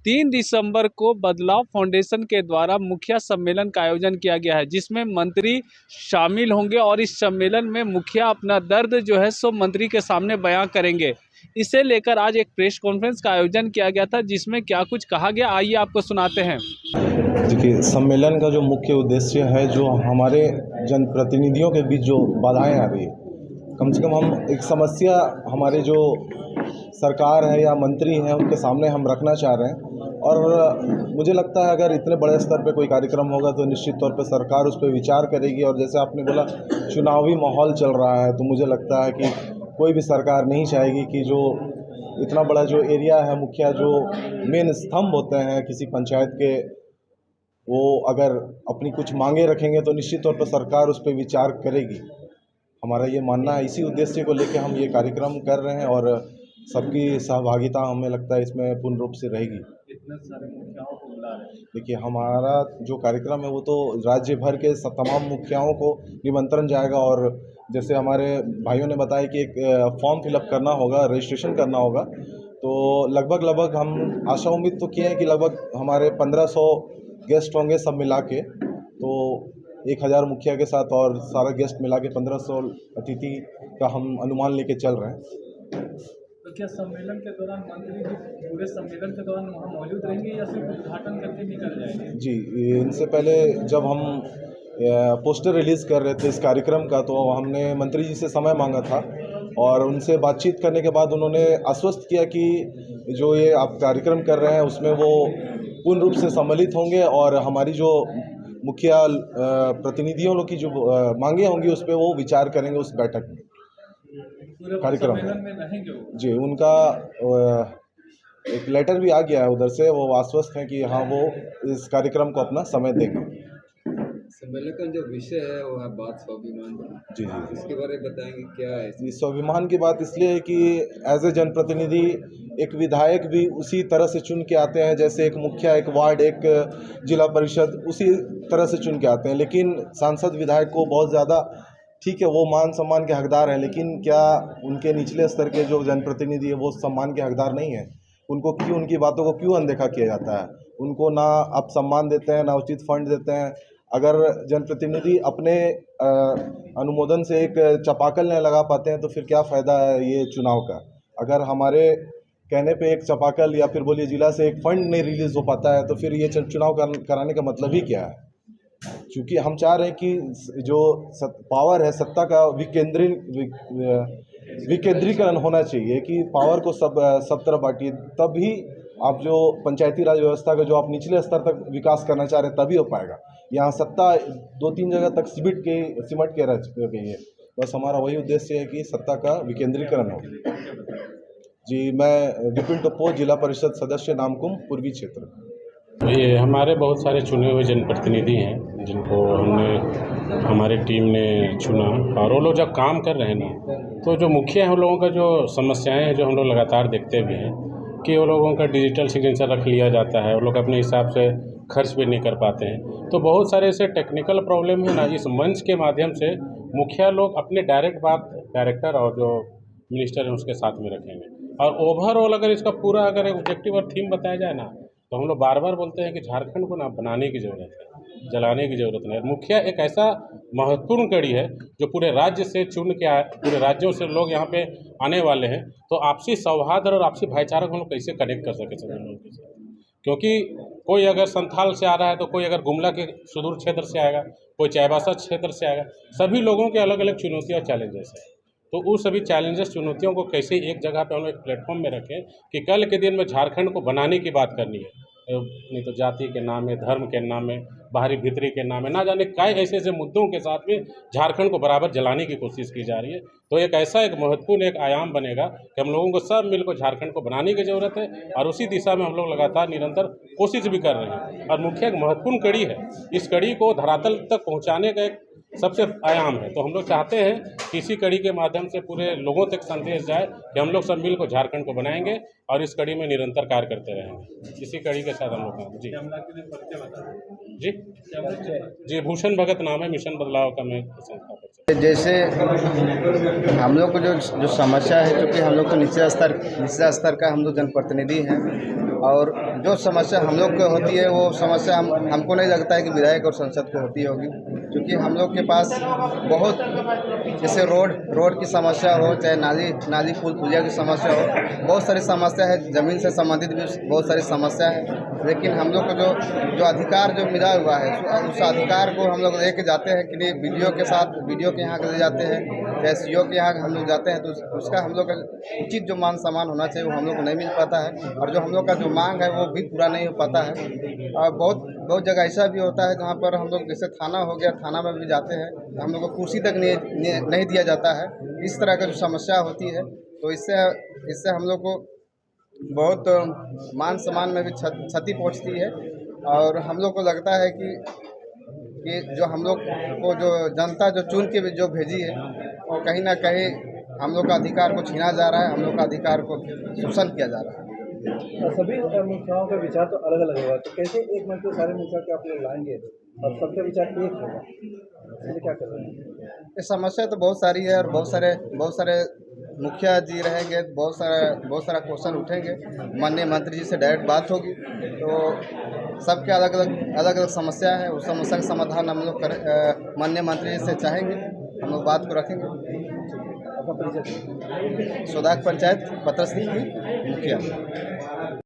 3 दिसंबर को बदलाव फाउंडेशन के द्वारा मुखिया सम्मेलन का आयोजन किया गया है, जिसमें मंत्री शामिल होंगे और इस सम्मेलन में मुखिया अपना दर्द जो है सो मंत्री के सामने बयां करेंगे। इसे लेकर आज एक प्रेस कॉन्फ्रेंस का आयोजन किया गया था, जिसमें क्या कुछ कहा गया आइए आपको सुनाते हैं। देखिए, सम्मेलन का जो मुख्य उद्देश्य है, जो हमारे जनप्रतिनिधियों के बीच जो बाधाएं आ रही है, कम से कम हम एक समस्या हमारे जो सरकार है या मंत्री हैं उनके सामने हम रखना चाह रहे हैं। और मुझे लगता है अगर इतने बड़े स्तर पे कोई कार्यक्रम होगा तो निश्चित तौर पे सरकार उस पर विचार करेगी। और जैसे आपने बोला चुनावी माहौल चल रहा है, तो मुझे लगता है कि कोई भी सरकार नहीं चाहेगी कि जो इतना बड़ा जो एरिया है, मुखिया जो मेन स्तंभ होते हैं किसी पंचायत के, वो अगर अपनी कुछ मांगे रखेंगे तो निश्चित तौर पर सरकार उस पर विचार करेगी। हमारा ये मानना है, इसी उद्देश्य को लेकर हम ये कार्यक्रम कर रहे हैं और सबकी सहभागिता हमें लगता है इसमें पूर्ण रूप से रहेगी। इतने सारे मुखियाओं को बुला रहे हैं। देखिए, हमारा जो कार्यक्रम है वो तो राज्य भर के तमाम मुखियाओं को निमंत्रण जाएगा। और जैसे हमारे भाइयों ने बताया कि एक फॉर्म फिलअप करना होगा, रजिस्ट्रेशन करना होगा, तो लगभग हम आशा उम्मीद तो किए हैं कि लगभग हमारे 1500 गेस्ट होंगे सब मिला के। तो 1000 मुखिया के साथ और सारा गेस्ट मिला के 1500 अतिथि का हम अनुमान लेके चल रहे हैं। तो क्या सम्मेलन के दौरान मंत्री जी पूरे सम्मेलन के दौरान वहाँ मौजूद रहेंगे या सिर्फ उद्घाटन करके निकल जाएंगे? जी, इनसे पहले जब हम पोस्टर रिलीज़ कर रहे थे इस कार्यक्रम का, तो हमने मंत्री जी से समय मांगा था और उनसे बातचीत करने के बाद उन्होंने आश्वस्त किया कि जो ये आप कार्यक्रम कर रहे हैं उसमें वो पूर्ण रूप से सम्मिलित होंगे और हमारी जो मुखिया प्रतिनिधियों लोग की जो मांगे होंगी उस पर वो विचार करेंगे उस बैठक में, कार्यक्रम में रहेंगे वो। जी, उनका एक लेटर भी आ गया है उधर से, वो आश्वस्त हैं कि हाँ वो इस कार्यक्रम को अपना समय देंगे। सम्मेलन का जो विषय है वो है बात स्वाभिमान। जी जी, इसके बारे में बताएंगे क्या है? इस स्वाभिमान की बात इसलिए है कि एज ए जनप्रतिनिधि एक विधायक भी उसी तरह से चुन के आते हैं, जैसे एक मुखिया, एक वार्ड, एक जिला परिषद उसी तरह से चुन के आते हैं। लेकिन सांसद विधायक को बहुत ज़्यादा, ठीक है वो मान सम्मान के हकदार हैं, लेकिन क्या उनके निचले स्तर के जो जनप्रतिनिधि है वो सम्मान के हकदार नहीं है? उनको क्यों, उनकी बातों को क्यों अनदेखा किया जाता है? उनको ना आप सम्मान देते हैं, ना उचित फंड देते हैं। अगर जनप्रतिनिधि अपने अनुमोदन से एक चापाकल नहीं लगा पाते हैं तो फिर क्या फ़ायदा है ये चुनाव का? अगर हमारे कहने पे एक चापाकल या फिर बोलिए जिला से एक फंड नहीं रिलीज़ हो पाता है तो फिर ये चुनाव कराने का मतलब ही क्या है? क्योंकि हम चाह रहे हैं कि जो पावर है, सत्ता का विकेंद्रीकरण होना चाहिए, कि पावर को सब तरफ बांटिए, तभी आप जो पंचायती राज व्यवस्था का जो आप निचले स्तर तक विकास करना चाह रहे हैं तभी हो पाएगा। यहाँ सत्ता 2-3 जगह तक सिमट के रह गई है। बस हमारा वही उद्देश्य है कि सत्ता का विकेंद्रीकरण हो। जी, मैं विपिन टोप्पो, जिला परिषद सदस्य, नामकुम, पूर्वी क्षेत्र। ये हमारे बहुत सारे चुने हुए जनप्रतिनिधि हैं जिनको हमारी टीम ने चुना, और वो लोग जब काम कर रहे हैं ना, तो जो मुखिया है उन लोगों का जो समस्याएं हैं जो हम लोग लगातार देखते भी हैं कि वो लोगों का डिजिटल सिग्नेचर रख लिया जाता है, वो लोग अपने हिसाब से खर्च भी नहीं कर पाते हैं। तो बहुत सारे ऐसे टेक्निकल प्रॉब्लम है ना, इस मंच के माध्यम से मुखिया लोग अपने डायरेक्ट बात डायरेक्टर और जो मिनिस्टर है उसके साथ में रखेंगे। और ओवरऑल अगर इसका पूरा अगर ऑब्जेक्टिव और थीम बताया जाए ना, तो हम लोग बार बार बोलते हैं कि झारखंड को ना बनाने की ज़रूरत है, जलाने की ज़रूरत नहीं है। मुखिया एक ऐसा महत्वपूर्ण कड़ी है जो पूरे राज्य से चुन के आए, पूरे राज्यों से लोग यहाँ पे आने वाले हैं, तो आपसी सौहार्द और आपसी भाईचारा को हम लोग कैसे कनेक्ट कर सके सभी लोगों के साथ? क्योंकि कोई अगर संथाल से आ रहा है तो कोई अगर गुमला के सुदूर क्षेत्र से आएगा, कोई चाईबासा क्षेत्र से आएगा, सभी लोगों के अलग अलग चुनौतियाँ और चैलेंजेस हैं। तो उस सभी चैलेंजेस, चुनौतियों को कैसे एक जगह पे हम लोग एक प्लेटफॉर्म में रखें कि कल के दिन में झारखंड को बनाने की बात करनी है, नहीं तो जाति के नाम में, धर्म के नाम में, बाहरी भीतरी के नाम में, ना जाने कई ऐसे ऐसे मुद्दों के साथ में झारखंड को बराबर जलाने की कोशिश की जा रही है। तो एक ऐसा एक महत्वपूर्ण एक आयाम बनेगा कि हम लोगों को सब मिलकर झारखंड को बनाने की ज़रूरत है, और उसी दिशा में हम लोग लगातार निरंतर कोशिश भी कर रहे हैं। और मुखिया एक महत्वपूर्ण कड़ी है, इस कड़ी को धरातल तक पहुँचाने का एक सबसे आयाम है। तो हम लोग चाहते हैं कि इसी कड़ी के माध्यम से पूरे लोगों तक संदेश जाए कि हम लोग सब मिलकर झारखंड को बनाएंगे और इस कड़ी में निरंतर कार्य करते रहेंगे। इसी कड़ी के साथ हम लोग जी जी जी भूषण भगत नाम है, मिशन बदलाव का मैं संस्थापक। जैसे हम लोग को जो समस्या है, क्योंकि हम लोग तो निचले स्तर का हम लोग जनप्रतिनिधि हैं, और जो समस्या हम लोग को होती है वो समस्या हमको नहीं लगता है कि विधायक और संसद को होती होगी, क्योंकि हम लोग के पास बहुत जैसे रोड की समस्या हो, चाहे नाली पुल पुलिया की समस्या हो, बहुत सारी समस्या है, ज़मीन से संबंधित भी बहुत सारी समस्या है। लेकिन हम लोग को जो अधिकार जो मिला हुआ है, उस अधिकार को हम लोग लेके जाते हैं कि नहीं, वीडियो के यहाँ ले जाते हैं, चाहे सीओ के यहाँ हम लोग जाते हैं, तो उसका हम लोग का उचित जो मान सम्मान होना चाहिए वो हम लोग को नहीं मिल पाता है, और जो हम लोग का जो मांग है वो भी पूरा नहीं हो पाता है। और बहुत जगह ऐसा भी होता है जहाँ पर हम लोग जैसे थाना हो गया, थाना में भी जाते हैं तो हम लोग को कुर्सी तक नहीं दिया जाता है। इस तरह का जो समस्या होती है, तो इससे हम लोग को बहुत मान सम्मान में भी क्षति पहुँचती है, और हम लोग को लगता है कि जो हम लोग को जो जनता जो चुन के जो भेजी है, वो कहीं ना कहीं हम लोग का अधिकार को छीना जा रहा है, हम लोग का अधिकार को शोषण किया जा रहा है। सभी मुखियाओं का विचार तो अलग अलग होगा, तो कैसे एक मंच पे सारे मुखिया के आप लोग लाएंगे और सबका विचार एक होगा, इसलिए क्या कर रहे हैं? ये समस्या तो बहुत सारी है, और बहुत सारे मुखिया जी रहेंगे, बहुत सारा क्वेश्चन उठेंगे, माननीय मंत्री जी से डायरेक्ट बात होगी, तो सबके अलग अलग समस्या है। उस समस्या का समाधान हम लोग माननीय मंत्री जी से चाहेंगे, हम लोग बात को रखेंगे। आपका परिचय? सोदाग पंचायत पत्रसिंह की मुखिया।